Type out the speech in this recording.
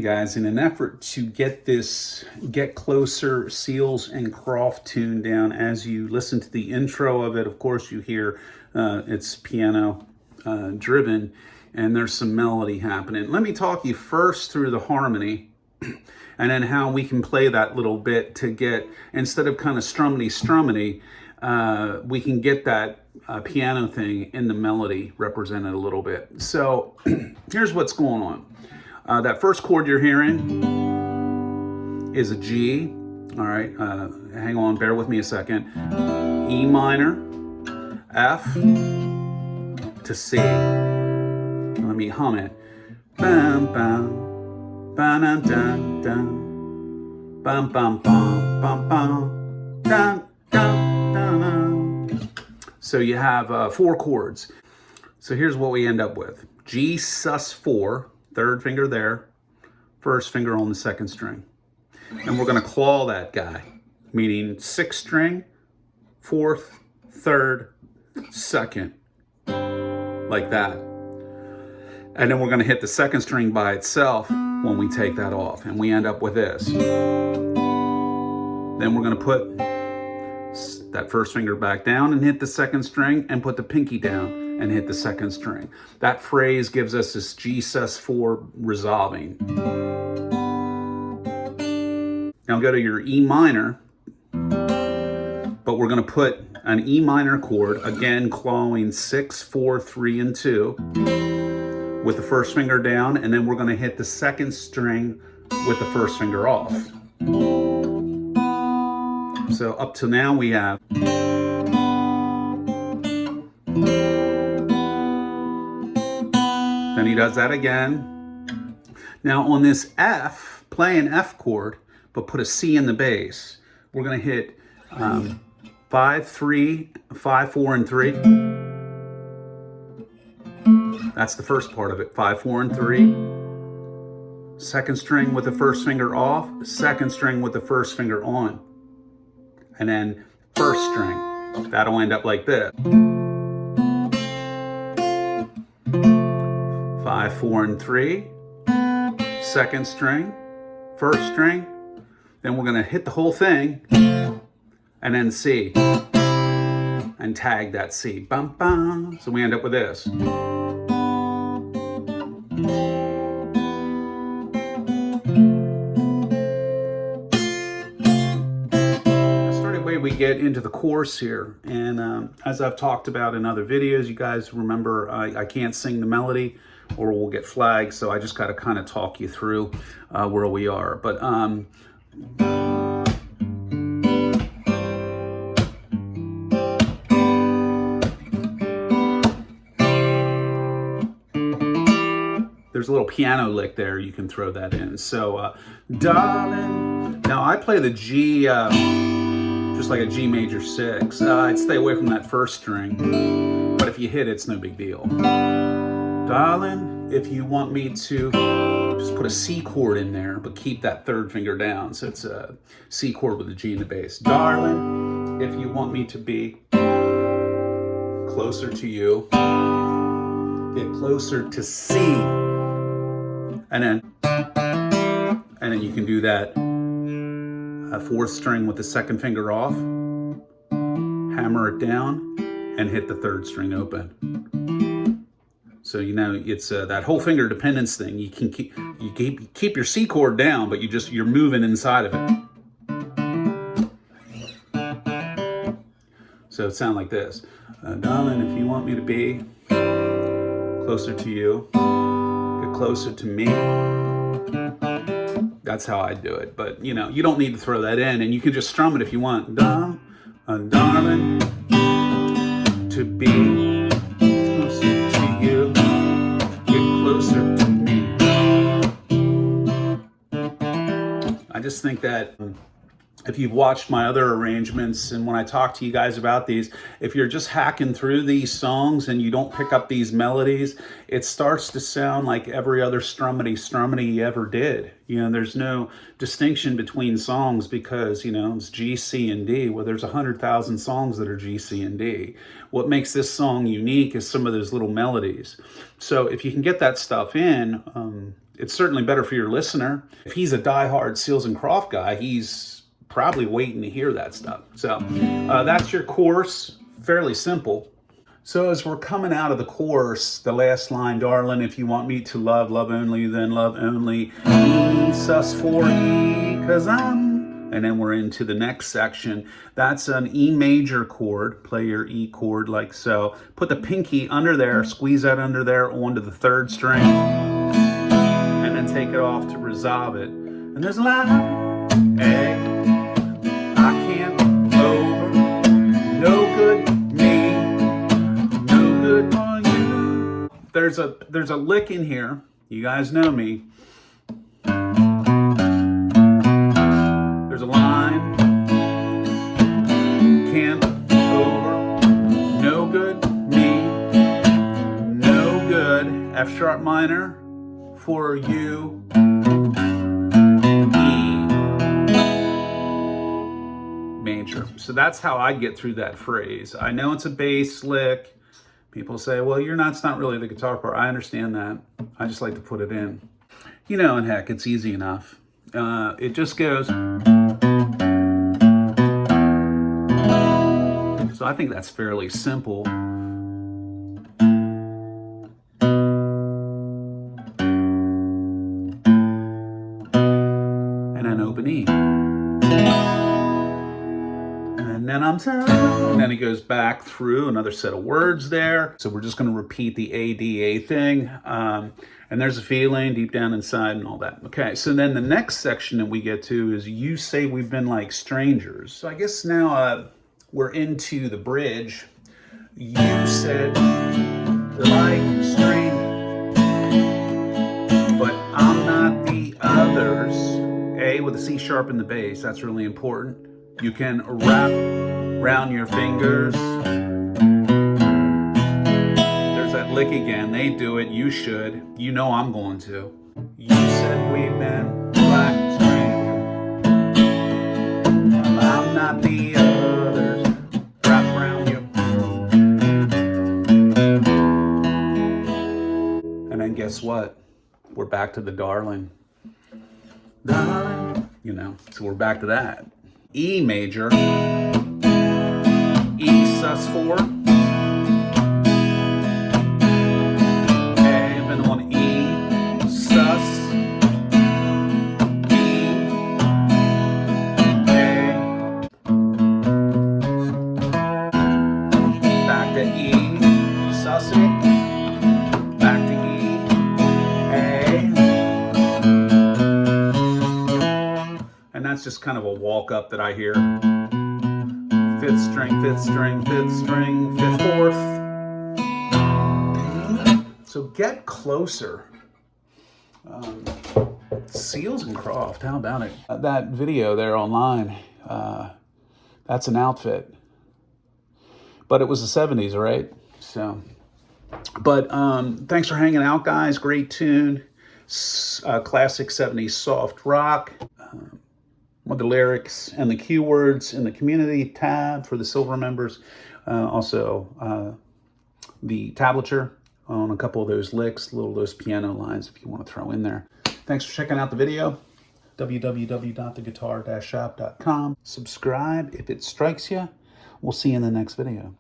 guys, in an effort to get this Get Closer Seals and Croft tune down, as you listen to the intro of it, of course you hear it's piano driven and there's some melody happening. Let me talk you first through the harmony and then how we can play that little bit to get, instead of kind of strummity, we can get that piano thing in the melody represented a little bit. So here's what's going on. That first chord you're hearing is a G. All right, hang on, bear with me a second. E minor, F to C. Let me hum it. Bam, bam, bam, dun, dun, dun. Bam, bam, bam, bam, bam, dun, dun, dun, dun. So you have 4 chords. So here's what we end up with. G sus4, third finger there, first finger on the second string. And we're gonna claw that guy, meaning 6th string, 4th, 3rd, 2nd, like that. And then we're gonna hit the 2nd string by itself when we take that off, and we end up with this. Then we're gonna put that first finger back down and hit the 2nd string, and put the pinky down and hit the 2nd string. That phrase gives us this G sus4 resolving. Now go to your E minor, but we're gonna put an E minor chord, again clawing 6, 4, 3, and 2, with the first finger down, and then we're gonna hit the 2nd string with the first finger off. So up to now we have then he does that again. Now on this F, play an F chord, but put a C in the bass. We're gonna hit 5, 3, 5, 4, and 3. That's the first part of it, 5, 4, and 3. 2nd string with the first finger off, 2nd string with the first finger on. And then 1st string. That'll end up like this. 5, 4, and 3. 2nd string, 1st string. Then we're gonna hit the whole thing, and then C. And tag that C. Bum, bum. So we end up with this. We get into the chorus here, and as I've talked about in other videos, you guys remember I can't sing the melody or we'll get flagged, so I just got to kind of talk you through where we are. But there's a little piano lick there, you can throw that in. So darling, now I play the G just like a G major 6. I'd stay away from that 1st string, but if you hit it, it's no big deal. Darling, if you want me to, just put a C chord in there, but keep that 3rd finger down, so it's a C chord with a G in the bass. Darling, if you want me to be closer to you, get closer to C, and then you can do that 4th string with the 2nd finger off, hammer it down, and hit the 3rd string open. So you know it's that whole finger dependence thing. You can keep your C chord down, but you're moving inside of it. So it sounds like this: darling, if you want me to be closer to you, get closer to me. That's how I do it, but you know, you don't need to throw that in, and you can just strum it if you want. Darling, to be closer to you, get closer to me. I just think that if you've watched my other arrangements, and when I talk to you guys about these, if you're just hacking through these songs and you don't pick up these melodies, it starts to sound like every other strummity you ever did. You know, there's no distinction between songs because, you know, it's G, C, and D. Well, there's 100,000 songs that are G, C, and D. What makes this song unique is some of those little melodies. So if you can get that stuff in, it's certainly better for your listener. If he's a diehard Seals and Croft guy, he's probably waiting to hear that stuff. So that's your course, fairly simple. So as we're coming out of the chorus, the last line, darling, if you want me to love, love only, then love only. E sus 4 E, cause I'm, and then we're into the next section. That's an E major chord. Play your E chord like so. Put the pinky under there, squeeze that under there onto the 3rd string, and then take it off to resolve it. And there's a line, A, I can't over, no good me. There's a lick in here. You guys know me. There's a line. Can't over. No good. Me. No good. F sharp minor for you. E major. So that's how I get through that phrase. I know it's a bass lick. People say, well, it's not really the guitar part. I understand that. I just like to put it in. You know, and heck, it's easy enough. It just goes. So I think that's fairly simple. And then open E. And then I'm telling. And then he goes back through another set of words there. So we're just going to repeat the ADA thing. And there's a feeling deep down inside and all that. Okay, so then the next section that we get to is you say we've been like strangers. So I guess now we're into the bridge. You said like strangers, but I'm not the others. A with a C sharp in the bass, that's really important. You can wrap around your fingers. There's that lick again. They do it. You should. You know I'm going to. You said we've been like strangers. I'm not the others. Wrap around you. And then guess what? We're back to the darling. Darling. You know, so we're back to that. E major, E sus 4, and then on E, sus, E, A, back to E, sus it, back to E, A, and that's just kind of a walk up that I hear. 5th string, 5th string, 5th string, 5th, 4th. So get closer. Seals and Croft, how about it? That video there online, that's an outfit. But it was the 70s, right? So, but thanks for hanging out, guys. Great tune. Classic 70s soft rock. With the lyrics and the keywords in the community tab for the silver members. Also, the tablature on a couple of those licks, those piano lines if you want to throw in there. Thanks for checking out the video. www.theguitar-shop.com. Subscribe if it strikes you. We'll see you in the next video.